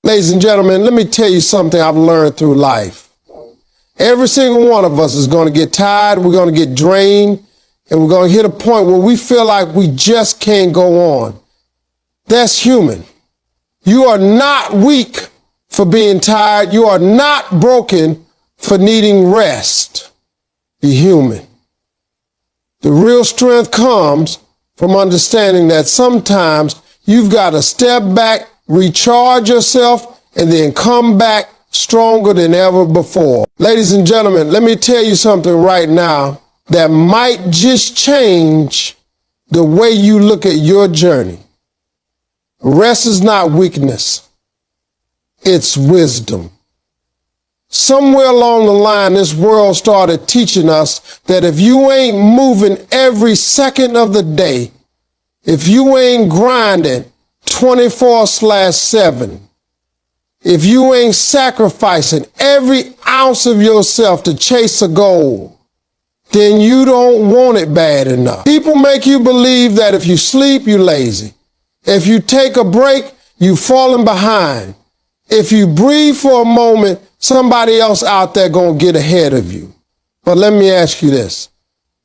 Ladies and gentlemen, let me tell you something I've learned through life. Every single one of us is going to get tired, we're going to get drained, and we're going to hit a point where we feel like we just can't go on. That's human. You are not weak for being tired. You are not broken for needing rest. You're human. The real strength comes from understanding that sometimes you've got to step back, recharge yourself, and then come back stronger than ever before. Ladies and gentlemen, let me tell you something right now that might just change the way you look at your journey. Rest is not weakness. It's wisdom. Somewhere along the line, this world started teaching us that if you ain't moving every second of the day, if you ain't grinding 24/7, if you ain't sacrificing every ounce of yourself to chase a goal, then you don't want it bad enough. People make you believe that if you sleep, you're lazy. If you take a break, you're falling behind. If you breathe for a moment, somebody else out there gonna get ahead of you. But let me ask you this.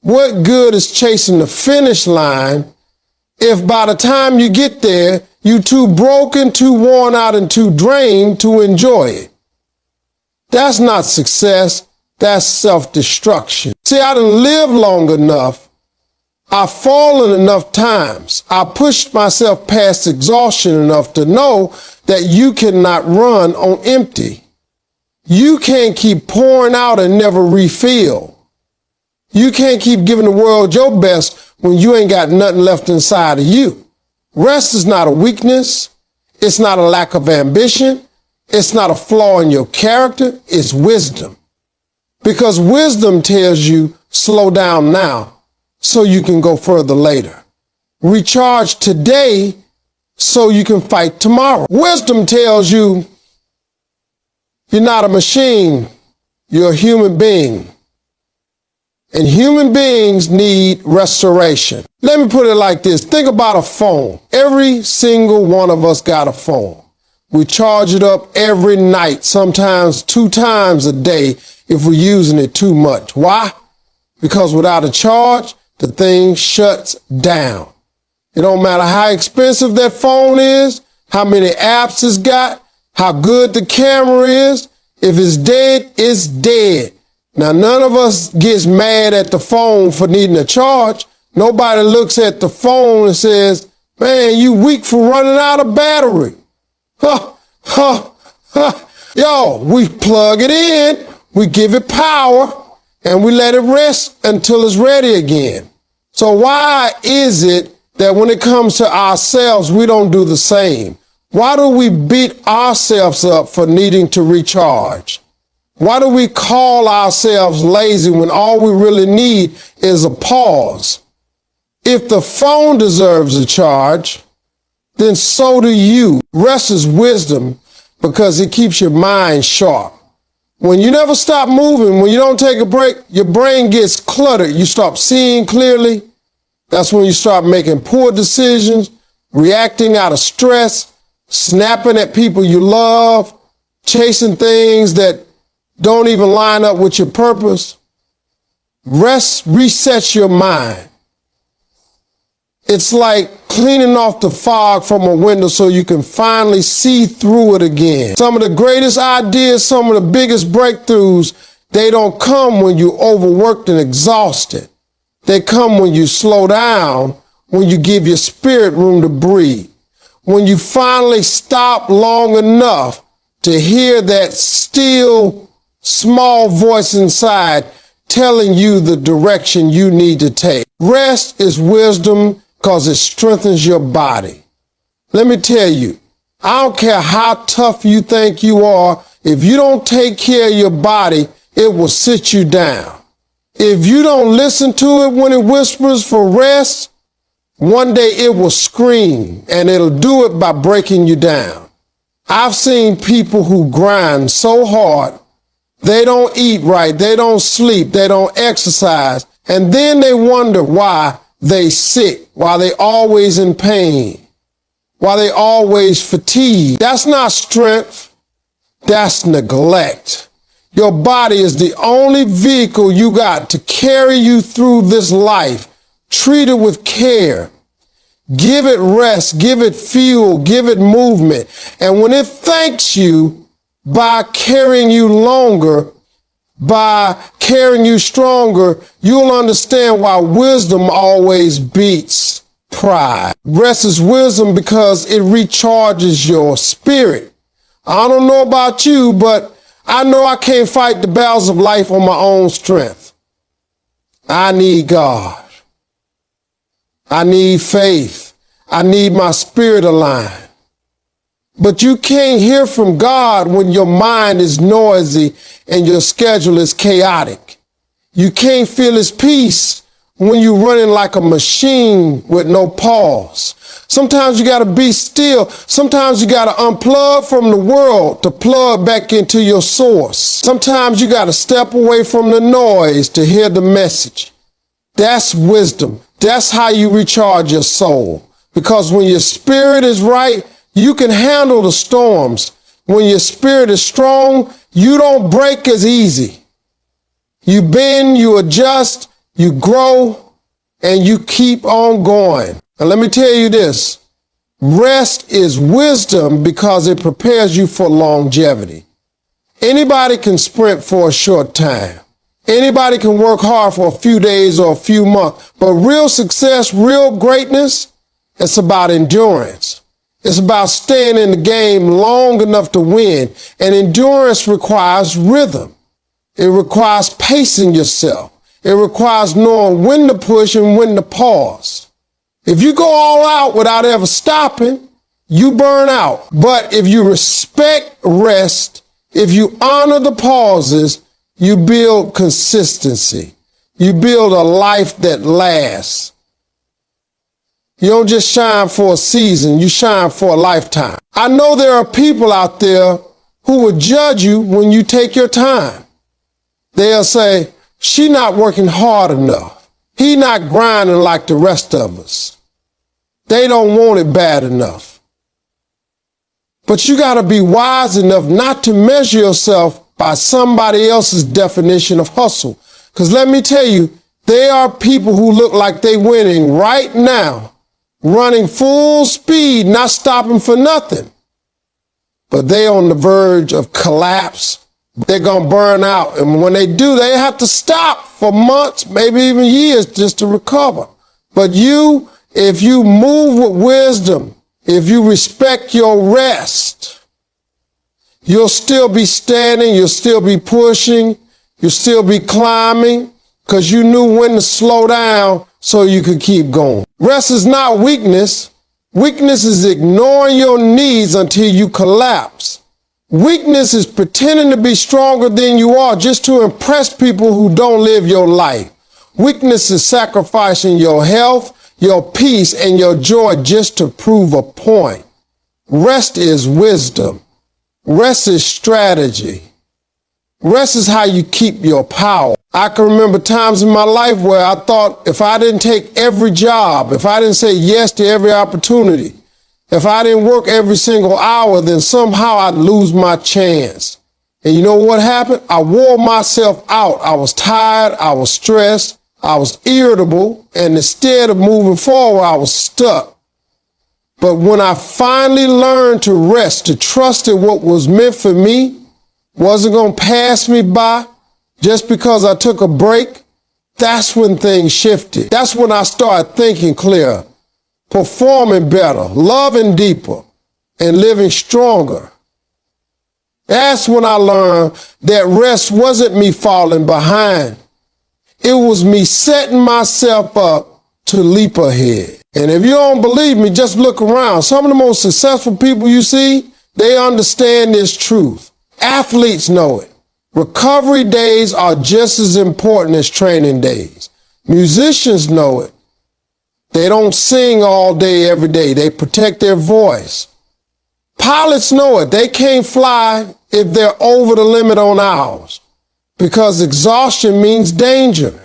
What good is chasing the finish line if by the time you get there, you too broken, too worn out, and too drained to enjoy it? That's not success. That's self-destruction. See, I done lived long enough. I've fallen enough times. I pushed myself past exhaustion enough to know that you cannot run on empty. You can't keep pouring out and never refill. You can't keep giving the world your best when you ain't got nothing left inside of you. Rest is not a weakness. It's not a lack of ambition. It's not a flaw in your character. It's wisdom. Because wisdom tells you slow down now so you can go further later. Recharge today so you can fight tomorrow. Wisdom tells you you're not a machine. You're a human being. And human beings need restoration. Let me put it like this. Think about a phone. Every single one of us got a phone. We charge it up every night, sometimes 2 times a day if we're using it too much. Why? Because without a charge, the thing shuts down. It don't matter how expensive that phone is, how many apps it's got, how good the camera is. If it's dead, it's dead. Now, none of us gets mad at the phone for needing a charge. Nobody looks at the phone and says, man, you weak for running out of battery. Yo, we plug it in, we give it power, and we let it rest until it's ready again. So why is it that when it comes to ourselves, we don't do the same? Why do we beat ourselves up for needing to recharge? Why do we call ourselves lazy when all we really need is a pause? If the phone deserves a charge, then so do you. Rest is wisdom because it keeps your mind sharp. When you never stop moving, when you don't take a break, your brain gets cluttered. You stop seeing clearly. That's when you start making poor decisions, reacting out of stress, snapping at people you love, chasing things that don't even line up with your purpose. Rest resets your mind. It's like cleaning off the fog from a window so you can finally see through it again. Some of the greatest ideas, some of the biggest breakthroughs, they don't come when you're overworked and exhausted. They come when you slow down, when you give your spirit room to breathe, when you finally stop long enough to hear that still small voice inside telling you the direction you need to take. Rest is wisdom because it strengthens your body. Let me tell you, I don't care how tough you think you are, if you don't take care of your body, it will sit you down. If you don't listen to it when it whispers for rest, one day it will scream, and it'll do it by breaking you down. I've seen people who grind so hard, they don't eat right, they don't sleep, they don't exercise, and then they wonder why they sick, why they always in pain. while they always fatigued. That's not strength. That's neglect. Your body is the only vehicle you got to carry you through this life. Treat it with care. Give it rest, give it fuel, give it movement. And when it thanks you by carrying you longer, by carrying you stronger, you'll understand why wisdom always beats pride. Rest is wisdom because it recharges your spirit. I don't know about you, but I know I can't fight the battles of life on my own strength. I need God. I need faith. I need my spirit aligned. But you can't hear from God when your mind is noisy and your schedule is chaotic. You can't feel his peace when you're running like a machine with no pause. Sometimes you got to be still. Sometimes you got to unplug from the world to plug back into your source. Sometimes you got to step away from the noise to hear the message. That's wisdom. That's how you recharge your soul. Because when your spirit is right, you can handle the storms. When your spirit is strong, you don't break as easy. You bend, you adjust, you grow, and you keep on going. And let me tell you this, rest is wisdom because it prepares you for longevity. Anybody can sprint for a short time. Anybody can work hard for a few days or a few months, but real success, real greatness, it's about endurance. It's about staying in the game long enough to win. And endurance requires rhythm. It requires pacing yourself. It requires knowing when to push and when to pause. If you go all out without ever stopping, you burn out. But if you respect rest, if you honor the pauses, you build consistency. You build a life that lasts. You don't just shine for a season, you shine for a lifetime. I know there are people out there who will judge you when you take your time. They'll say, she not working hard enough. He not grinding like the rest of us. They don't want it bad enough. But you got to be wise enough not to measure yourself by somebody else's definition of hustle. Because let me tell you, there are people who look like they winning right now, running full speed, not stopping for nothing. But they on the verge of collapse. They're going to burn out. And when they do, they have to stop for months, maybe even years just to recover. But you, if you move with wisdom, if you respect your rest, you'll still be standing, you'll still be pushing, you'll still be climbing because you knew when to slow down so you could keep going. Rest is not weakness. Weakness is ignoring your needs until you collapse. Weakness is pretending to be stronger than you are just to impress people who don't live your life. Weakness is sacrificing your health, your peace, and your joy just to prove a point. Rest is wisdom. Rest is strategy. Rest is how you keep your power. I can remember times in my life where I thought if I didn't take every job, if I didn't say yes to every opportunity, if I didn't work every single hour, then somehow I'd lose my chance. And you know what happened? I wore myself out. I was tired. I was stressed. I was irritable. And instead of moving forward, I was stuck. But when I finally learned to rest, to trust that what was meant for me wasn't going to pass me by just because I took a break, that's when things shifted. That's when I started thinking clearer, performing better, loving deeper, and living stronger. That's when I learned that rest wasn't me falling behind. It was me setting myself up to leap ahead. And if you don't believe me, just look around. Some of the most successful people you see, they understand this truth. Athletes know it. Recovery days are just as important as training days. Musicians know it. They don't sing all day, every day. They protect their voice. Pilots know it. They can't fly if they're over the limit on hours because exhaustion means danger.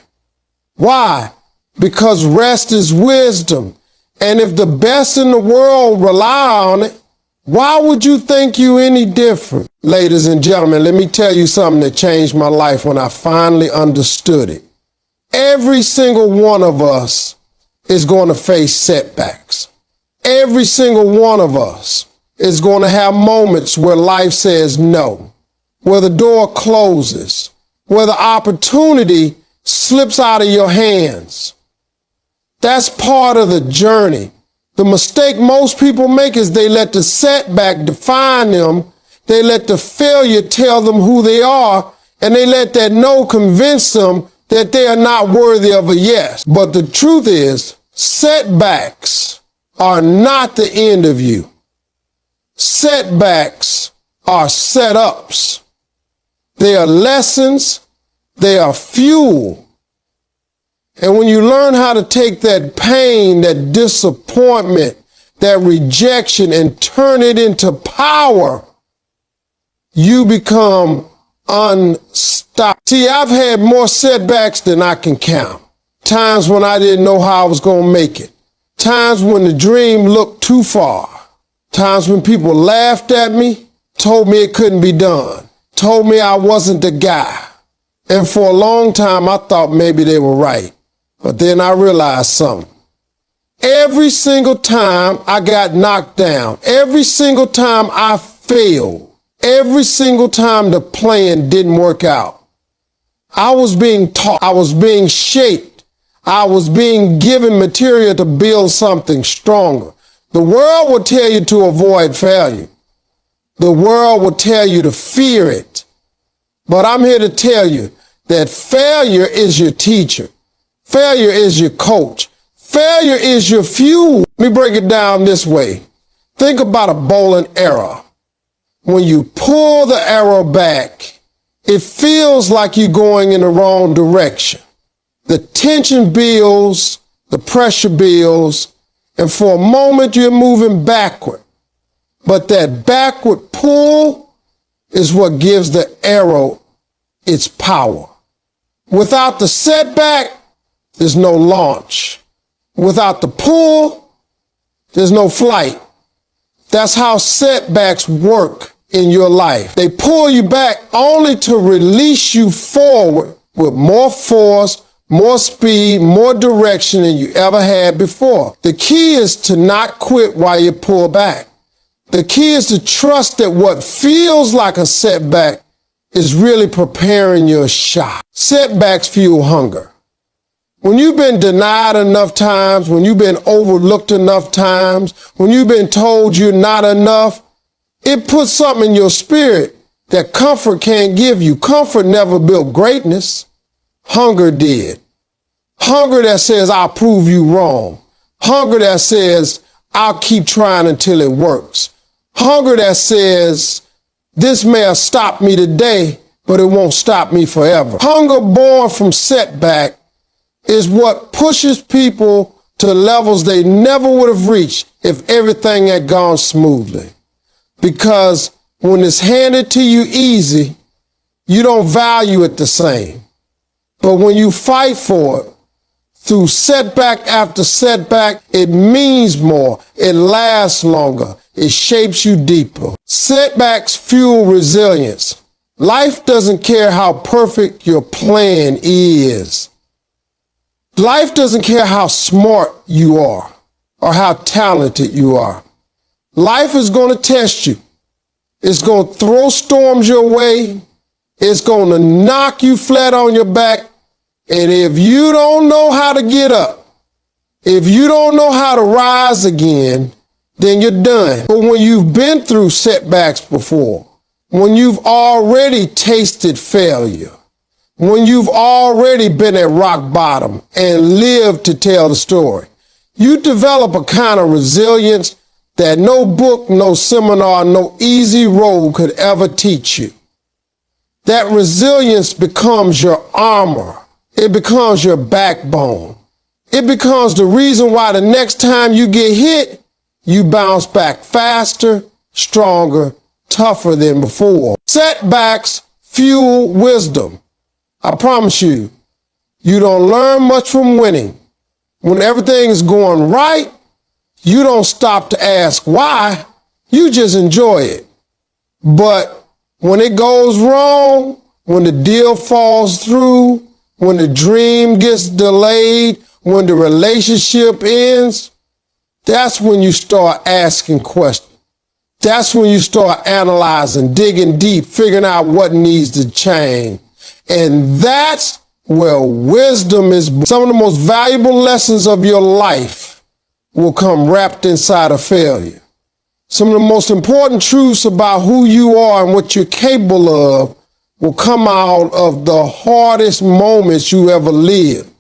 Why? Because rest is wisdom And if the best in the world rely on it, why would you think you any different? Ladies and gentlemen, let me tell you something that changed my life when I finally understood it. Every single one of us is going to face setbacks. Every single one of us is going to have moments where life says no, where the door closes, where the opportunity slips out of your hands. That's part of the journey. The mistake most people make is they let the setback define them. They let the failure tell them who they are, and they let that no convince them that they are not worthy of a yes. But the truth is, setbacks are not the end of you. Setbacks are setups. They are lessons. They are fuel. And when you learn how to take that pain, that disappointment, that rejection, and turn it into power, you become unstoppable. See, I've had more setbacks than I can count. Times when I didn't know how I was going to make it. Times when the dream looked too far. Times when people laughed at me, told me it couldn't be done, told me I wasn't the guy. And for a long time, I thought maybe they were right. But then I realized something. Every single time I got knocked down, every single time I failed, every single time the plan didn't work out, I was being taught, I was being shaped, I was being given material to build something stronger. The world will tell you to avoid failure. The world will tell you to fear it. But I'm here to tell you that failure is your teacher. Failure is your coach. Failure is your fuel. Let me break it down this way. Think about a bow and arrow. When you pull the arrow back, it feels like you're going in the wrong direction. The tension builds, the pressure builds, and for a moment you're moving backward. But that backward pull is what gives the arrow its power. Without the setback, there's no launch. Without the pull, there's no flight. That's how setbacks work in your life. They pull you back only to release you forward with more force, more speed, more direction than you ever had before. The key is to not quit while you pull back. The key is to trust that what feels like a setback is really preparing your shot. Setbacks fuel hunger. When you've been denied enough times, when you've been overlooked enough times, when you've been told you're not enough, it puts something in your spirit that comfort can't give you. Comfort never built greatness. Hunger did. Hunger that says, I'll prove you wrong. Hunger that says, I'll keep trying until it works. Hunger that says, this may have stopped me today, but it won't stop me forever. Hunger born from setback is what pushes people to levels they never would have reached if everything had gone smoothly. Because when it's handed to you easy, you don't value it the same. But when you fight for it, through setback after setback, it means more, it lasts longer, it shapes you deeper. Setbacks fuel resilience. Life doesn't care how perfect your plan is. Life doesn't care how smart you are or how talented you are. Life is going to test you. It's going to throw storms your way. It's going to knock you flat on your back. And if you don't know how to get up, if you don't know how to rise again, then you're done. But when you've been through setbacks before, when you've already tasted failure, when you've already been at rock bottom and lived to tell the story, you develop a kind of resilience that no book, no seminar, no easy road could ever teach you. That resilience becomes your armor. It becomes your backbone. It becomes the reason why the next time you get hit, you bounce back faster, stronger, tougher than before. Setbacks fuel wisdom. I promise you, you don't learn much from winning. When everything is going right, You don't stop to ask why. You just enjoy it. But when it goes wrong, when the deal falls through, when the dream gets delayed, when the relationship ends, that's when you start asking questions. That's when you start analyzing, digging deep, figuring out what needs to change. And that's where wisdom is. Some of the most valuable lessons of your life will come wrapped inside of failure. Some of the most important truths about who you are and what you're capable of will come out of the hardest moments you ever lived.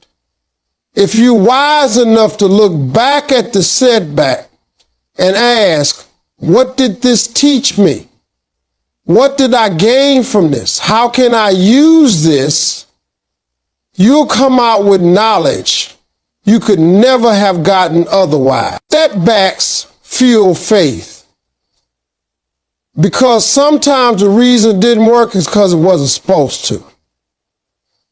If you're wise enough to look back at the setback and ask, what did this teach me? What did I gain from this? How can I use this? You'll come out with knowledge you could never have gotten otherwise. Setbacks fuel faith. Because sometimes the reason it didn't work is because it wasn't supposed to.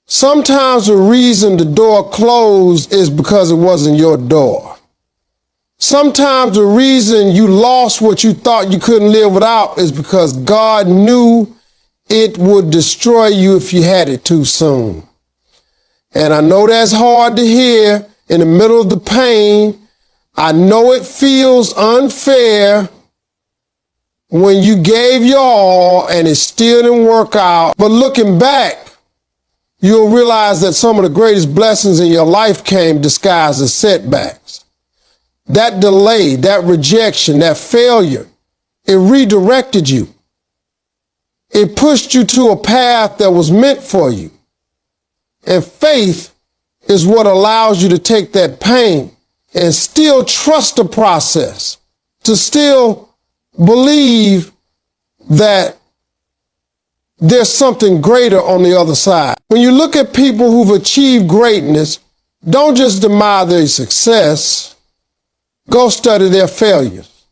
Sometimes the reason the door closed is because it wasn't your door. Sometimes the reason you lost what you thought you couldn't live without is because God knew it would destroy you if you had it too soon. And I know that's hard to hear in the middle of the pain. I know it feels unfair when you gave your all and it still didn't work out. But looking back, you'll realize that some of the greatest blessings in your life came disguised as setbacks. That delay, that rejection, that failure, it redirected you. It pushed you to a path that was meant for you. And faith is what allows you to take that pain and still trust the process, to still believe that there's something greater on the other side. When you look at people who've achieved greatness, don't just admire their success. Go study their failures.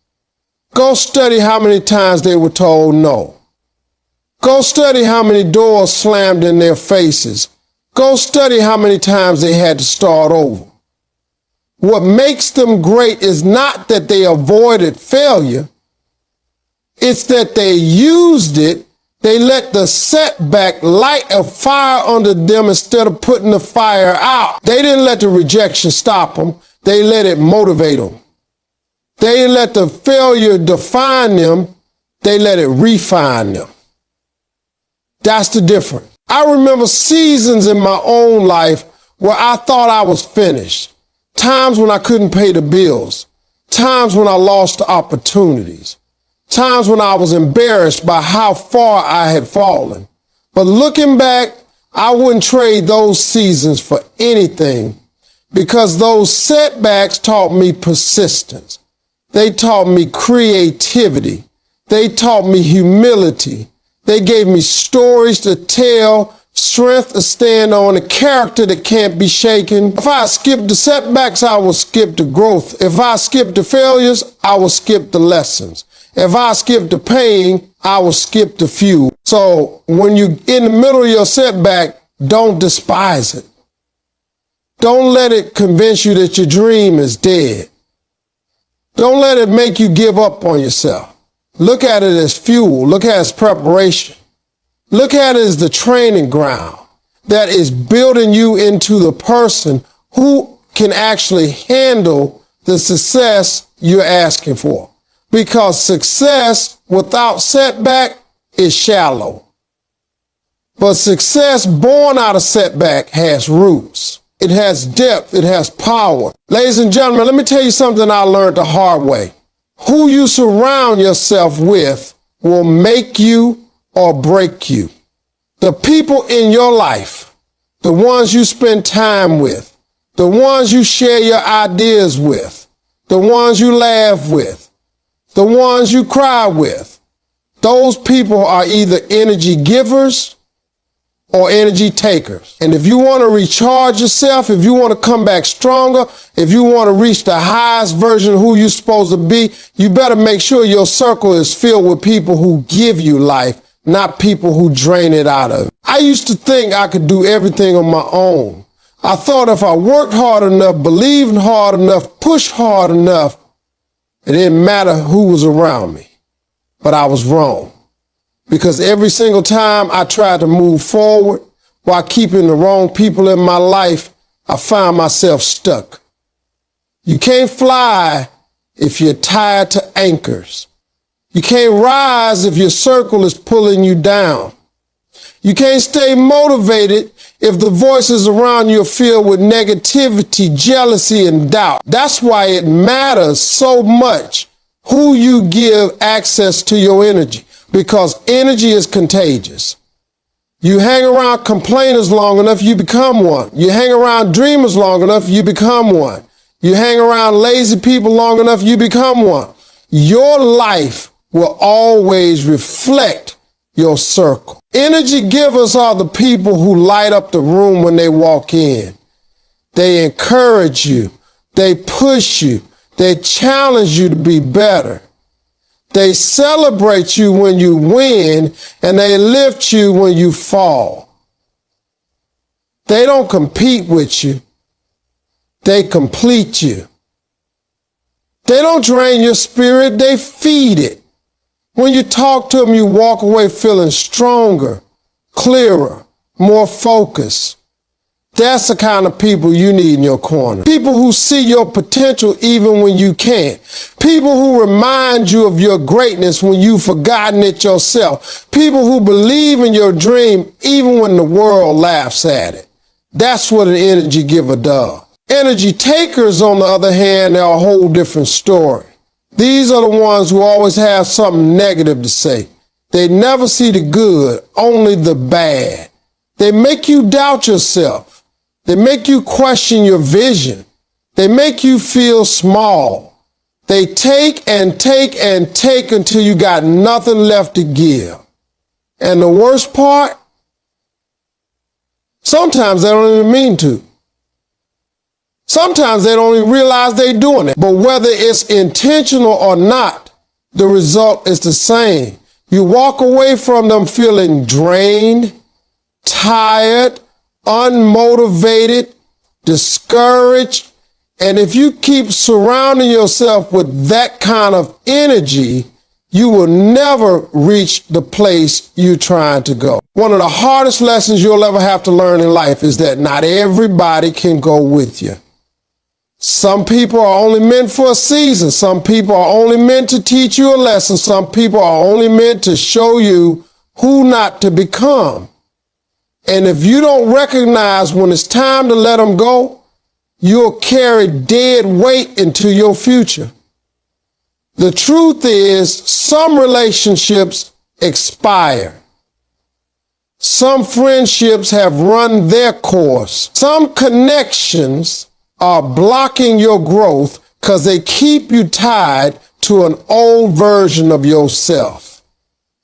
Go study how many times they were told no. Go study how many doors slammed in their faces. Go study how many times they had to start over. What makes them great is not that they avoided failure. It's that they used it. They let the setback light a fire under them instead of putting the fire out. They didn't let the rejection stop them. They let it motivate them. They didn't let the failure define them. They let it refine them. That's the difference. I remember seasons in my own life where I thought I was finished. Times when I couldn't pay the bills. Times when I lost opportunities. Times when I was embarrassed by how far I had fallen. But looking back, I wouldn't trade those seasons for anything, because those setbacks taught me persistence. They taught me creativity. They taught me humility. They gave me stories to tell, strength to stand on, a character that can't be shaken. If I skipped the setbacks, I will skip the growth. If I skip the failures, I will skip the lessons. If I skip the pain, I will skip the fuel. So when you're in the middle of your setback, don't despise it. Don't let it convince you that your dream is dead. Don't let it make you give up on yourself. Look at it as fuel. Look at it as preparation. Look at it as the training ground that is building you into the person who can actually handle the success you're asking for. Because success without setback is shallow. But success born out of setback has roots. It has depth. It has power. Ladies and gentlemen, let me tell you something I learned the hard way. Who you surround yourself with will make you or break you. The people in your life, the ones you spend time with, the ones you share your ideas with, the ones you laugh with, the ones you cry with, those people are either energy givers or energy takers. And if you want to recharge yourself, if you want to come back stronger, if you want to reach the highest version of who you're supposed to be, you better make sure your circle is filled with people who give you life, not people who drain it out of you. I used to think I could do everything on my own. I thought if I worked hard enough, believed hard enough, pushed hard enough, It didn't matter who was around me, but I was wrong. Because every single time I tried to move forward while keeping the wrong people in my life, I found myself stuck. You can't fly if you're tied to anchors. You can't rise if your circle is pulling you down. You can't stay motivated if the voices around you are filled with negativity, jealousy, and doubt. That's why it matters so much who you give access to your energy, because energy is contagious. You hang around complainers long enough, you become one. You hang around dreamers long enough, you become one. You hang around lazy people long enough, you become one. Your life will always reflect your circle. Energy givers are the people who light up the room when they walk in. They encourage you. They push you. They challenge you to be better. They celebrate you when you win, and they lift you when you fall. They don't compete with you. They complete you. They don't drain your spirit. They feed it. When you talk to them, you walk away feeling stronger, clearer, more focused. That's the kind of people you need in your corner. People who see your potential even when you can't. People who remind you of your greatness when you've forgotten it yourself. People who believe in your dream even when the world laughs at it. That's what an energy giver does. Energy takers, on the other hand, are a whole different story. These are the ones who always have something negative to say. They never see the good, only the bad. They make you doubt yourself. They make you question your vision. They make you feel small. They take and take and take until you got nothing left to give. And the worst part, sometimes they don't even mean to. Sometimes they don't even realize they're doing it. But whether it's intentional or not, the result is the same. You walk away from them feeling drained, tired, unmotivated, discouraged. And if you keep surrounding yourself with that kind of energy, you will never reach the place you're trying to go. One of the hardest lessons you'll ever have to learn in life is that not everybody can go with you. Some people are only meant for a season. Some people are only meant to teach you a lesson. Some people are only meant to show you who not to become. And if you don't recognize when it's time to let them go, you'll carry dead weight into your future. The truth is, some relationships expire. Some friendships have run their course. Some connections are blocking your growth because they keep you tied to an old version of yourself.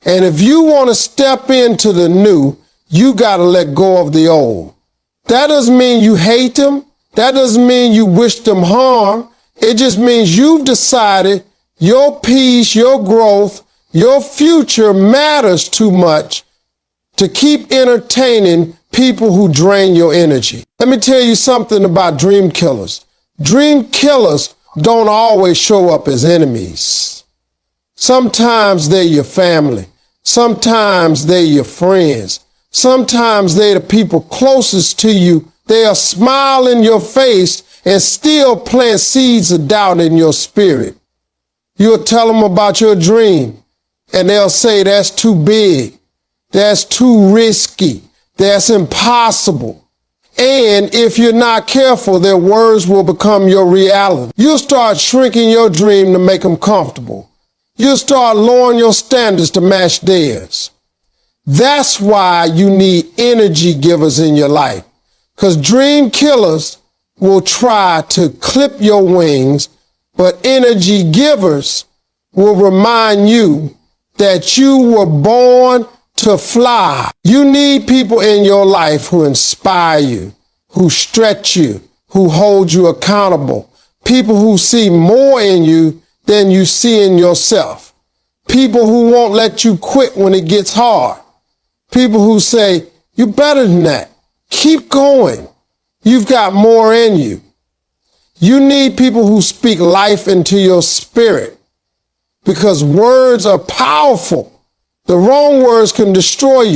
And if you want to step into the new, you got to let go of the old. That doesn't mean you hate them. That doesn't mean you wish them harm. It just means you've decided your peace, your growth, your future matters too much to keep entertaining people who drain your energy. Let me tell you something about dream killers. Dream killers don't always show up as enemies. Sometimes they're your family. Sometimes they're your friends. Sometimes they're the people closest to you. They'll smile in your face and still plant seeds of doubt in your spirit. You'll tell them about your dream, and they'll say, that's too big. That's too risky. That's impossible. And if you're not careful, their words will become your reality. You'll start shrinking your dream to make them comfortable. You'll start lowering your standards to match theirs. That's why you need energy givers in your life. Because dream killers will try to clip your wings, but energy givers will remind you that you were born to fly. You need people in your life who inspire you, who stretch you, who hold you accountable. People who see more in you than you see in yourself. People who won't let you quit when it gets hard. People who say, you're better than that. Keep going. You've got more in you. You need people who speak life into your spirit, because words are powerful. The wrong words can destroy you.